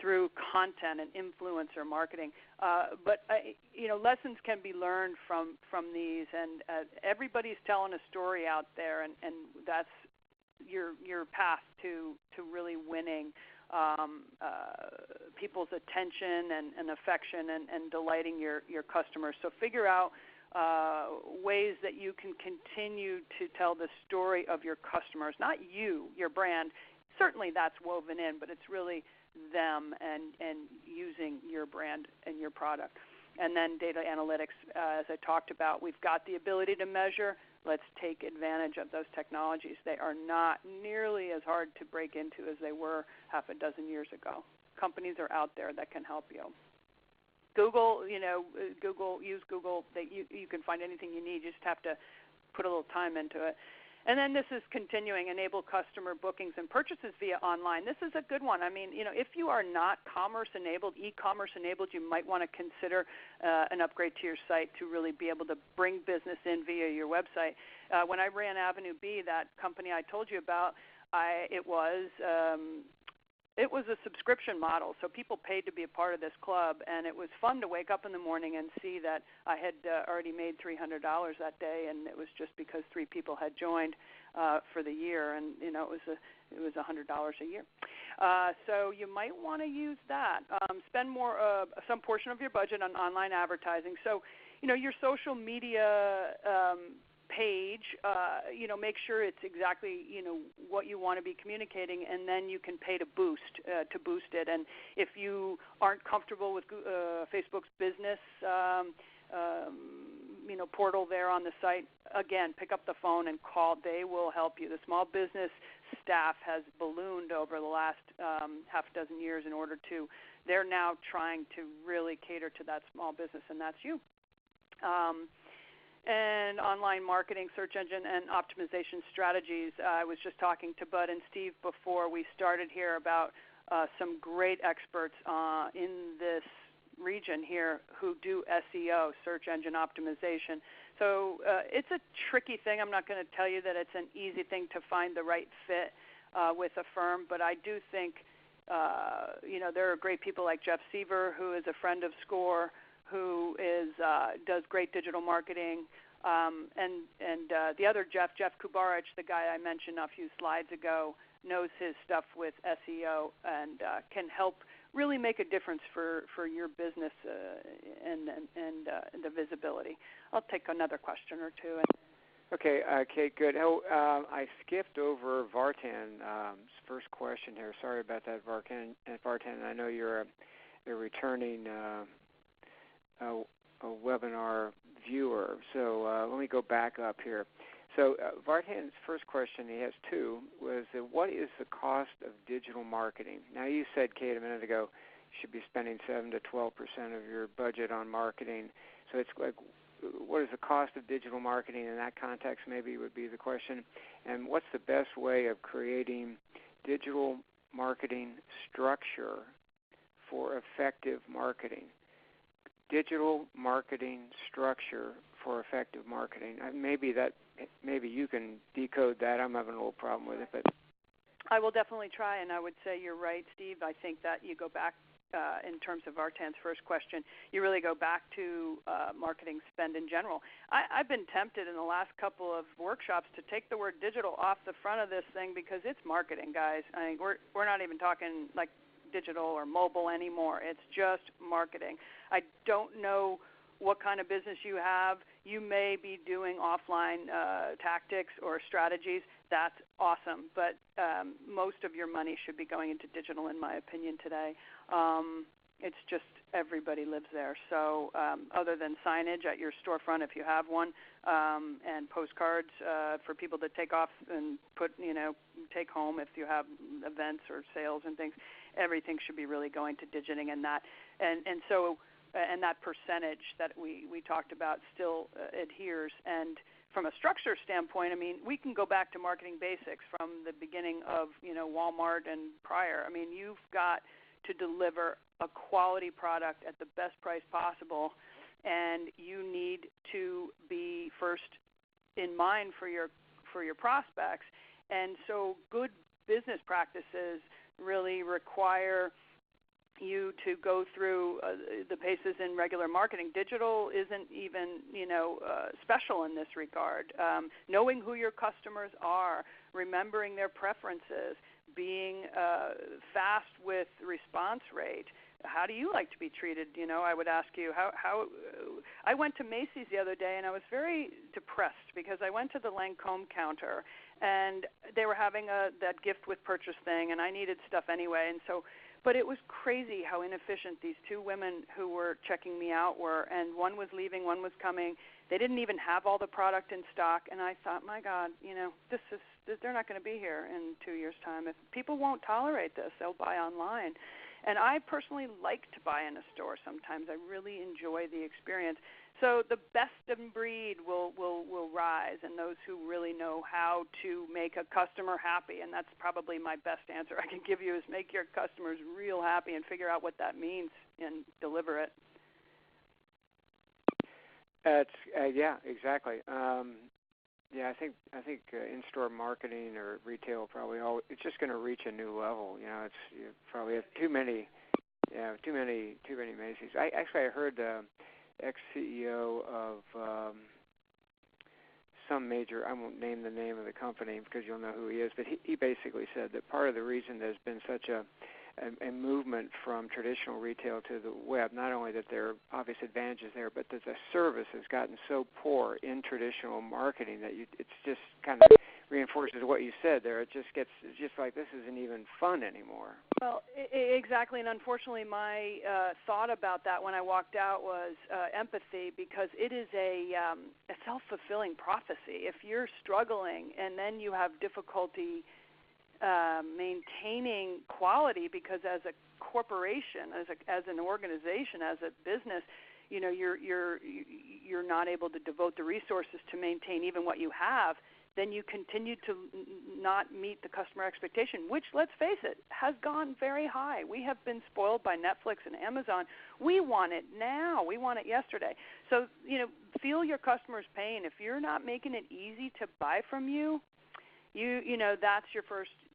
through content and influencer marketing. But lessons can be learned from these, and everybody's telling a story out there, and that's your path to really winning people's attention and affection and delighting your customers. So figure out ways that you can continue to tell the story of your customers, not you, your brand. Certainly that's woven in, but it's really them and using your brand and your product. And then data analytics, as I talked about, we've got the ability to measure. Let's take advantage of those technologies. They are not nearly as hard to break into as they were half a dozen years ago. Companies are out there that can help you. Google, use Google. You can find anything you need. You just have to put a little time into it. And then this is continuing, enable customer bookings and purchases via online. This is a good one. I mean, if you are not commerce-enabled, e-commerce enabled, you might want to consider an upgrade to your site to really be able to bring business in via your website. When I ran Avenue B, that company I told you about, it was a subscription model, so people paid to be a part of this club, and it was fun to wake up in the morning and see that I had already made $300 that day, and it was just because 3 people had joined for the year, and it was $100 a year. So you might want to use that. Spend some portion of your budget on online advertising. So your social media page, make sure it's exactly what you want to be communicating, and then you can pay to boost it. And if you aren't comfortable with Facebook's business portal there on the site, again, pick up the phone and call. They will help you. The small business staff has ballooned over the last half a dozen years they're now trying to really cater to that small business, and that's you. And online marketing, search engine, and optimization strategies. I was just talking to Bud and Steve before we started here about some great experts in this region here who do SEO, search engine optimization. So it's a tricky thing. I'm not going to tell you that it's an easy thing to find the right fit with a firm, but I do think, there are great people like Jeff Seaver, who is a friend of SCORE, who does great digital marketing, and the other Jeff Kubarich, the guy I mentioned a few slides ago, knows his stuff with SEO and can help really make a difference for your business and the visibility. I'll take another question or two. Okay, Kate, good. I skipped over Vartan's first question here. Sorry about that, Vartan. I know you're a returning a webinar viewer. So let me go back up here. So Vartan's first question, he has 2, was what is the cost of digital marketing? Now you said, Kate, a minute ago, you should be spending 7 to 12% of your budget on marketing. So it's like, what is the cost of digital marketing in that context maybe would be the question. And what's the best way of creating digital marketing structure for effective marketing? Digital marketing structure for effective marketing. Maybe you can decode that. I'm having a little problem with it, but I will definitely try. And I would say you're right, Steve. I think that you go back in terms of Vartan's first question. You really go back to marketing spend in general. I've been tempted in the last couple of workshops to take the word digital off the front of this thing because it's marketing, guys. I mean, we're not even talking like digital or mobile anymore. It's just marketing. I don't know what kind of business you have. You may be doing offline tactics or strategies. That's awesome. But most of your money should be going into digital, in my opinion, today. It's just everybody lives there. So other than signage at your storefront, if you have one, and postcards for people to take off and take home if you have events or sales and things, everything should be really going to digiting, and that percentage that we talked about still adheres. And from a structure standpoint, I mean, we can go back to marketing basics from the beginning of Walmart and prior. I mean, you've got to deliver a quality product at the best price possible, and you need to be first in mind for your prospects. And so good business practices really require you to go through the paces in regular marketing. Digital isn't even, special in this regard. Knowing who your customers are, remembering their preferences, being fast with response rate. How do you like to be treated? I would ask you how I went to Macy's the other day, and I was very depressed because I went to the Lancome counter, and they were having that gift with purchase thing, and I needed stuff anyway, and so. But it was crazy how inefficient these two women who were checking me out were, and one was leaving, one was coming. They didn't even have all the product in stock, and I thought, my God, they're not going to be here in 2 years' time. If people won't tolerate this, they'll buy online. And I personally like to buy in a store sometimes. I really enjoy the experience. So the best in breed will rise, and those who really know how to make a customer happy, and that's probably my best answer I can give you, is make your customers real happy and figure out what that means and deliver it. Yeah, exactly. Yeah, I think in-store marketing or retail probably it's just going to reach a new level. You probably have too many Macy's. I heard ex-CEO of some major, I won't name the name of the company because you'll know who he is, but he basically said that part of the reason there's been such a movement from traditional retail to the web, not only that there are obvious advantages there, but that the service has gotten so poor in traditional marketing that it's just kind of reinforces what you said there. It's just like this isn't even fun anymore. Well, exactly, and unfortunately my thought about that when I walked out was empathy, because it is a self-fulfilling prophecy. If you're struggling and then you have difficulty maintaining quality, because as a corporation, as an organization, as a business, you're not able to devote the resources to maintain even what you have, then you continue to not meet the customer expectation, which, let's face it, has gone very high. We have been spoiled by Netflix and Amazon. We want it now. We want it yesterday. So, feel your customer's pain. If you're not making it easy to buy from you,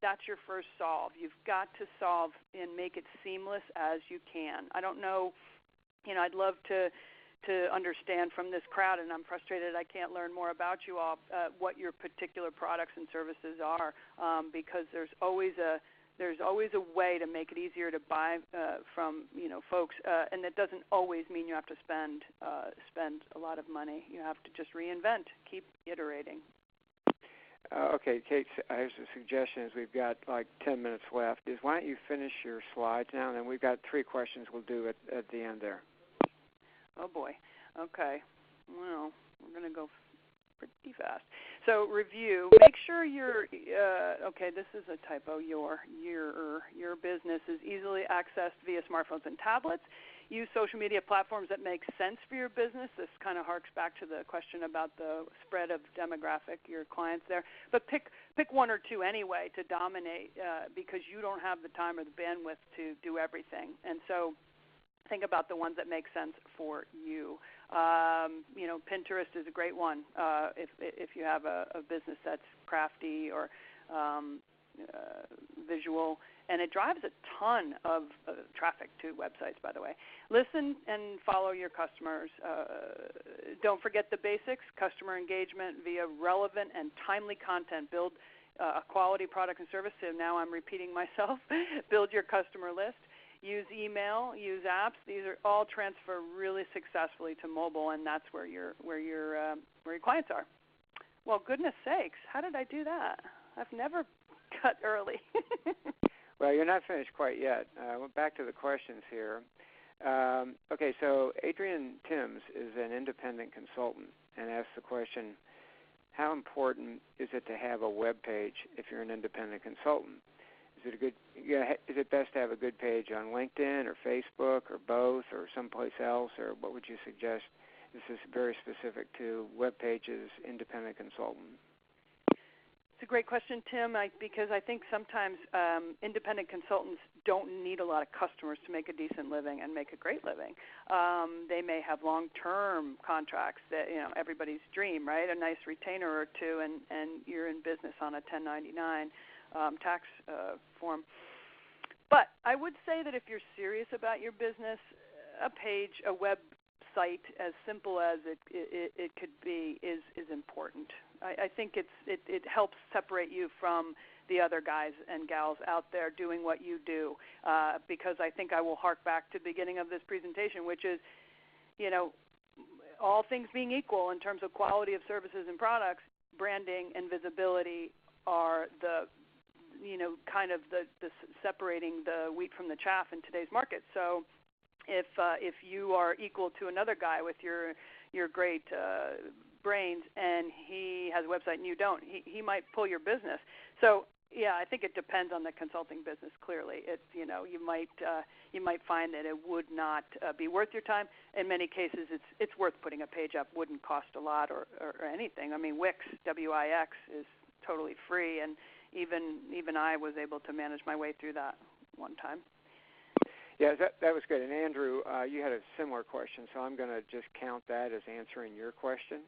that's your first solve. You've got to solve and make it seamless as you can. I don't know, I'd love to understand from this crowd, and I'm frustrated I can't learn more about you all, what your particular products and services are, because there's always a way to make it easier to buy from folks, and that doesn't always mean you have to spend a lot of money. You have to just reinvent, keep iterating. Okay, Kate, here's a suggestion. As we've got like 10 minutes left, is why don't you finish your slides now, and then we've got 3 questions we'll do at the end there. Oh boy. Okay. Well, we're going to go pretty fast. So review. Make sure okay, this is a typo. Your business is easily accessed via smartphones and tablets. Use social media platforms that make sense for your business. This kind of harks back to the question about the spread of demographic, your clients there. But pick 1 or 2 anyway to dominate, because you don't have the time or the bandwidth to do everything. And so think about the ones that make sense for you. Pinterest is a great one if you have a business that's crafty or visual, and it drives a ton of traffic to websites, by the way. Listen and follow your customers. Don't forget the basics: customer engagement via relevant and timely content. Build a quality product and service. So now I'm repeating myself. Build your customer list. Use email, use apps. These are all transfer really successfully to mobile, and that's where your clients are. Well, goodness sakes, how did I do that? I've never cut early. Well, you're not finished quite yet. I went back to the questions here. Okay, so Adrienne Timms is an independent consultant and asked the question, how important is it to have a web page if you're an independent consultant? Is it best to have a good page on LinkedIn or Facebook or both or someplace else, or what would you suggest? This is very specific to web pages, independent consultant. It's a great question, Tim, because I think sometimes independent consultants don't need a lot of customers to make a decent living and make a great living. They may have long-term contracts that, everybody's dream, right? A nice retainer or two, and you're in business on a 1099 tax form. But I would say that if you're serious about your business, a website, as simple as it could be, is important. I think it helps separate you from the other guys and gals out there doing what you do, because I think I will hark back to the beginning of this presentation, which is, all things being equal in terms of quality of services and products, branding and visibility are the kind of the separating the wheat from the chaff in today's market. So if you are equal to another guy with your great brains and he has a website and you don't, he might pull your business. So yeah, I think it depends on the consulting business. Clearly, it's you might find that it would not be worth your time. In many cases, it's worth putting a page up. Wouldn't cost a lot or anything. I mean, Wix, WIX, is totally free, and even I was able to manage my way through that one time. Yeah, that was good. And Andrew, you had a similar question, so I'm going to just count that as answering your question.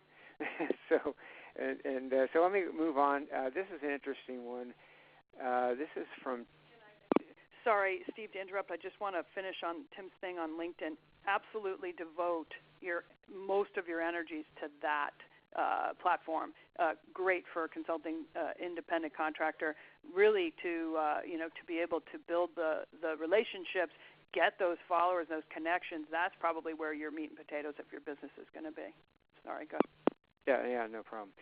So let me move on. This is an interesting one. This is from. Sorry, Steve, to interrupt. I just want to finish on Tim's thing on LinkedIn. Absolutely devote most of your energies to that platform. Great for a consulting independent contractor, really to be able to build the relationships, get those followers, those connections. That's probably where your meat and potatoes of your business is going to be. Sorry, go ahead. Yeah, no problem.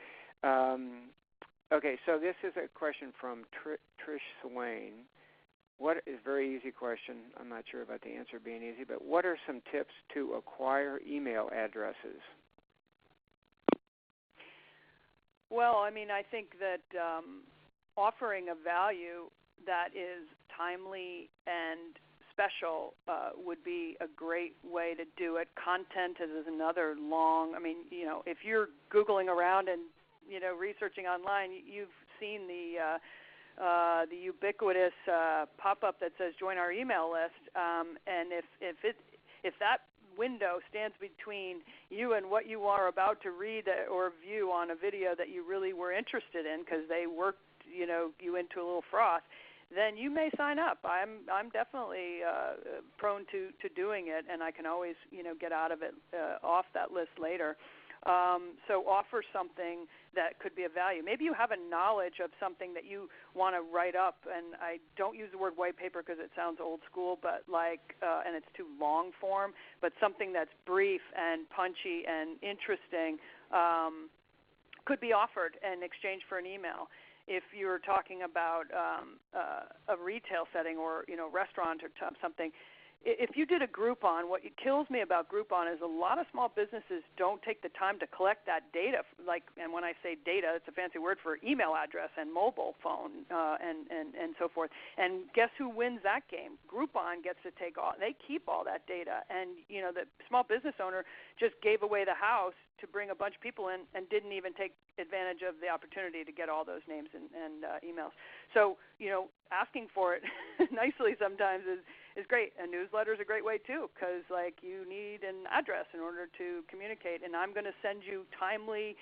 Okay, so this is a question from Trish Swain. What is a very easy question. I'm not sure about the answer being easy, but what are some tips to acquire email addresses? Well, I mean, I think that offering a value that is timely and special would be a great way to do it. Content is another long. I mean, if you're Googling around and researching online, you've seen the ubiquitous pop-up that says "Join our email list," and if that window stands between you and what you are about to read or view on a video that you really were interested in because they worked you into a little froth, then you may sign up. I'm definitely prone to doing it, and I can always get out of it off that list later. So offer something that could be of value. Maybe you have a knowledge of something that you want to write up, and I don't use the word white paper because it sounds old school, but and it's too long form, but something that's brief and punchy and interesting could be offered in exchange for an email. If you're talking about a retail setting or restaurant or something, if you did a Groupon, what kills me about Groupon is a lot of small businesses don't take the time to collect that data. And when I say data, it's a fancy word for email address and mobile phone and so forth. And guess who wins that game? Groupon gets to they keep all that data. And the small business owner just gave away the house to bring a bunch of people in and didn't even take advantage of the opportunity to get all those names and emails. So asking for it nicely sometimes is great. A newsletter is a great way too, because you need an address in order to communicate, and I'm going to send you timely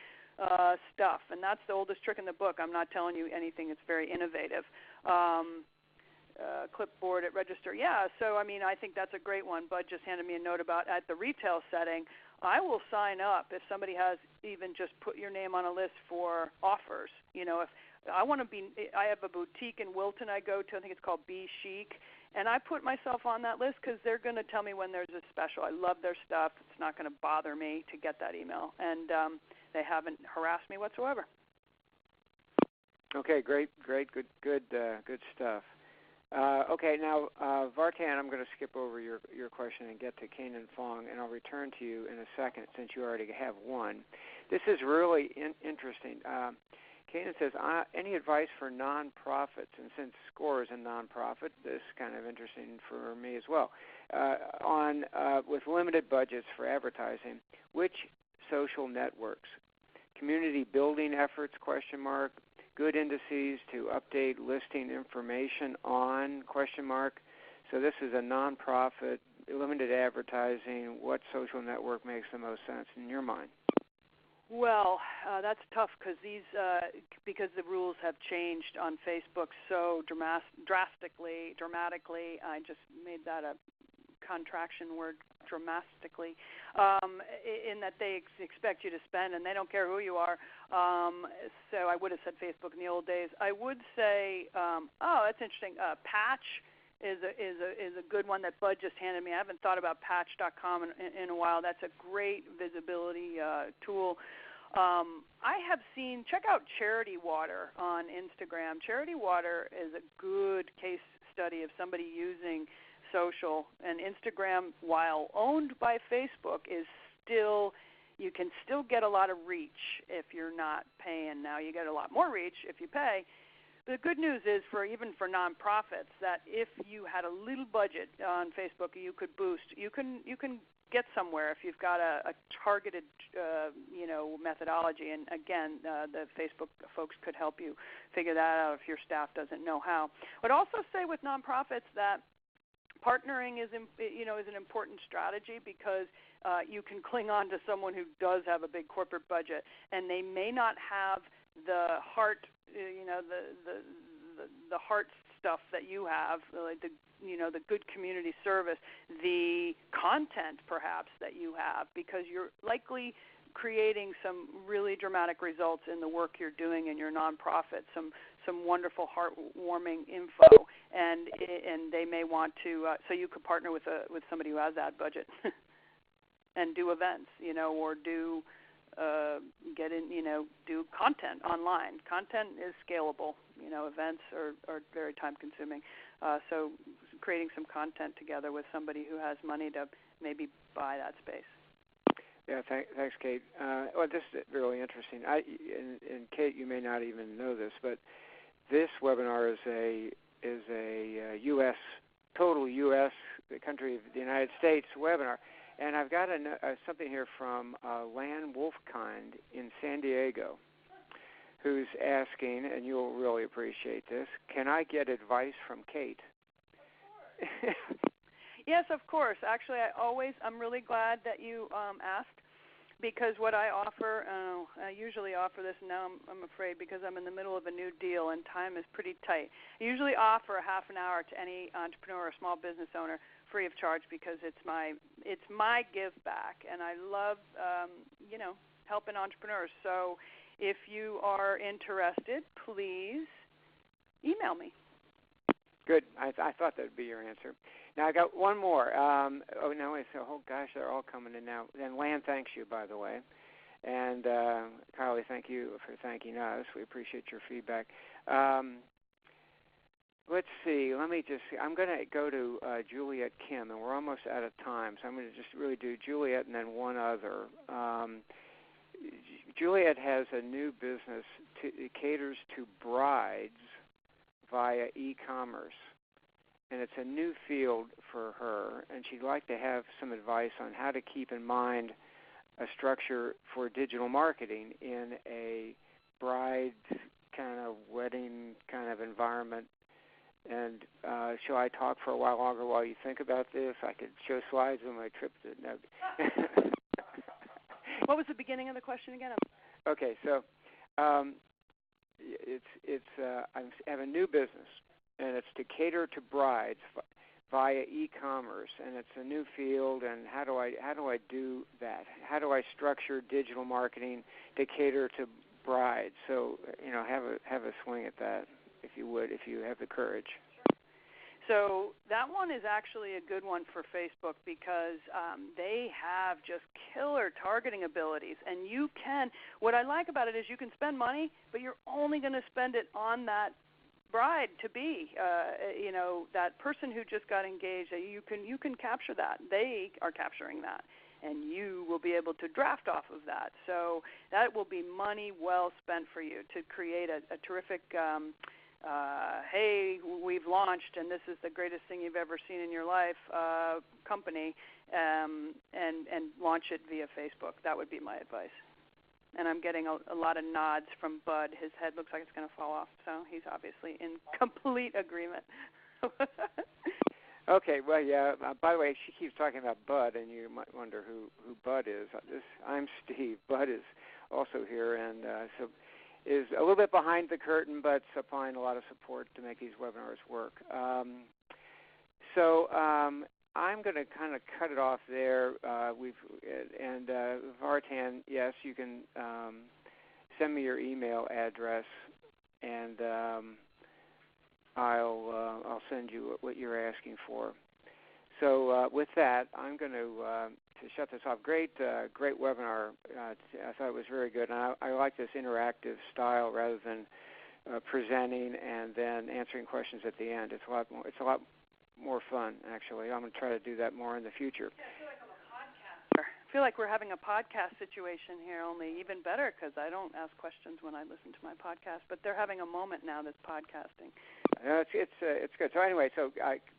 stuff, and that's the oldest trick in the book. I'm not telling you anything that's very innovative. Clipboard at register, yeah. So I mean, I think that's a great one. Bud just handed me a note about at the retail setting. I will sign up if somebody has even just put your name on a list for offers. If I have a boutique in Wilton I go to. I think it's called Be Chic. And I put myself on that list because they're going to tell me when there's a special. I love their stuff. It's not going to bother me to get that email. And they haven't harassed me whatsoever. Okay, great, good stuff. Okay, now, Vartan, I'm going to skip over your question and get to Kanan Fong, and I'll return to you in a second since you already have one. This is really interesting. Kanan says, any advice for nonprofits? And since SCORE is a nonprofit, this is kind of interesting for me as well. With limited budgets for advertising, which social networks? Community building efforts, ? good indices to update listing information on, ? So this is a nonprofit, limited advertising. What social network makes the most sense in your mind? Well, that's tough because the rules have changed on Facebook so dramatically. I just made that a contraction word, dramatically, in that they expect you to spend, and they don't care who you are. So I would have said Facebook in the old days. I would say, that's interesting. Patch is a good one that Bud just handed me. I haven't thought about Patch.com in a while. That's a great visibility tool. I have seen, check out Charity Water on Instagram. Charity Water is a good case study of somebody using social, and Instagram, while owned by Facebook, is still, you can still get a lot of reach if you're not paying. Now you get a lot more reach if you pay. The good news is even for nonprofits that if you had a little budget on Facebook you could boost, you can get somewhere if you've got a targeted methodology. And again, the Facebook folks could help you figure that out if your staff doesn't know how. I would also say with nonprofits that partnering is an important strategy because you can cling on to someone who does have a big corporate budget, and they may not have the heart, the heart stuff that you have, like the good community service, the content perhaps that you have, because you're likely creating some really dramatic results in the work you're doing in your nonprofit, some wonderful heartwarming info, and they may want to, so you could partner with somebody who has that budget and do events, or do do content online. Content is scalable. Events are very time consuming. So creating some content together with somebody who has money to maybe buy that space. Yeah, thanks, Kate. Well, this is really interesting. And Kate, you may not even know this, but this webinar is a U.S. total U.S. the country of the United States webinar, and I've got something here from Lan Wolfkind in San Diego, who's asking, and you'll really appreciate this: can I get advice from Kate? Yes, of course. Actually, I'm really glad that you asked, because what I offer, I usually offer this, and now I'm afraid because I'm in the middle of a new deal and time is pretty tight. I usually offer a half an hour to any entrepreneur or small business owner free of charge, because it's my give back, and I love helping entrepreneurs. So if you are interested, please email me. Good. I thought that would be your answer. Now I got one more. Gosh, they're all coming in now. And Lan thanks you, by the way. And Kylie, thank you for thanking us. We appreciate your feedback. Let's see. I'm going to go to Juliet Kim, and we're almost out of time. So I'm going to just really do Juliet and then one other. Juliet has a new business. It caters to brides via e-commerce, and it's a new field for her, and she'd like to have some advice on how to keep in mind a structure for digital marketing in a bride kind of wedding kind of environment. And shall I talk for a while longer while you think about this? I could show slides of my trip to... No. What was the beginning of the question again? Okay, so I have a new business, and it's to cater to brides via e-commerce, and it's a new field. And how do I do that? How do I structure digital marketing to cater to brides? So have a swing at that, if you would, if you have the courage. So that one is actually a good one for Facebook, because they have just killer targeting abilities. And what I like about it is you can spend money, but you're only going to spend it on that bride-to-be, that person who just got engaged. You can capture that. They are capturing that, and you will be able to draft off of that. So that will be money well spent for you to create a terrific hey, we've launched, and this is the greatest thing you've ever seen in your life, company, and launch it via Facebook. That would be my advice. and I'm getting a lot of nods from Bud. His head looks like it's going to fall off, so he's obviously in complete agreement. Okay, well, yeah. By the way, she keeps talking about Bud, and you might wonder who Bud is. I'm Steve. Bud is also here, and so is a little bit behind the curtain, but supplying a lot of support to make these webinars work. I'm going to kind of cut it off there. Vartan, yes, you can send me your email address, and I'll send you what you're asking for. So with that, I'm going to shut this off. Great webinar. I thought it was very good, and I like this interactive style rather than presenting and then answering questions at the end. It's a lot more fun, actually. I'm going to try to do that more in the future. Yeah, I feel like I'm a podcaster. I feel like we're having a podcast situation here, only even better because I don't ask questions when I listen to my podcast, but they're having a moment now that's podcasting. It's good. So anyway,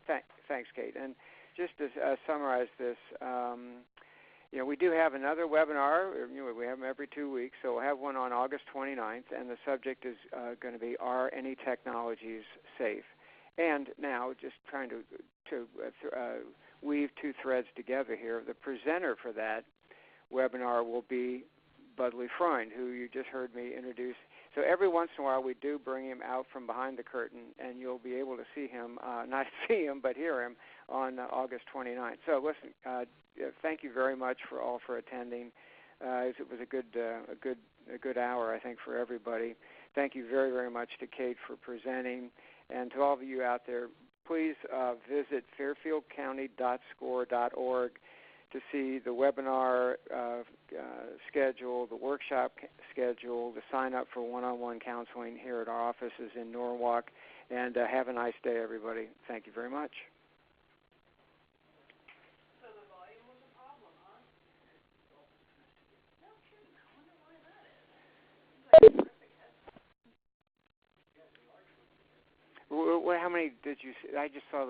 thanks, Kate. And just to summarize this, we do have another webinar. We have them every 2 weeks, so we'll have one on August 29th, and the subject is going to be, are any technologies safe? And now, just trying to weave two threads together here, the presenter for that webinar will be Budley Freund, who you just heard me introduce. So every once in a while we do bring him out from behind the curtain, and you'll be able to see him, not see him, but hear him on August 29th. So listen, thank you very much for attending. It was a good hour, I think, for everybody. Thank you very, very much to Kate for presenting. And to all of you out there, please visit fairfieldcounty.score.org to see the webinar schedule, the workshop schedule, to sign up for one-on-one counseling here at our offices in Norwalk. And have a nice day, everybody. Thank you very much. So the volume was a problem, huh? No kidding. I wonder why that is. How many did you see? I just saw the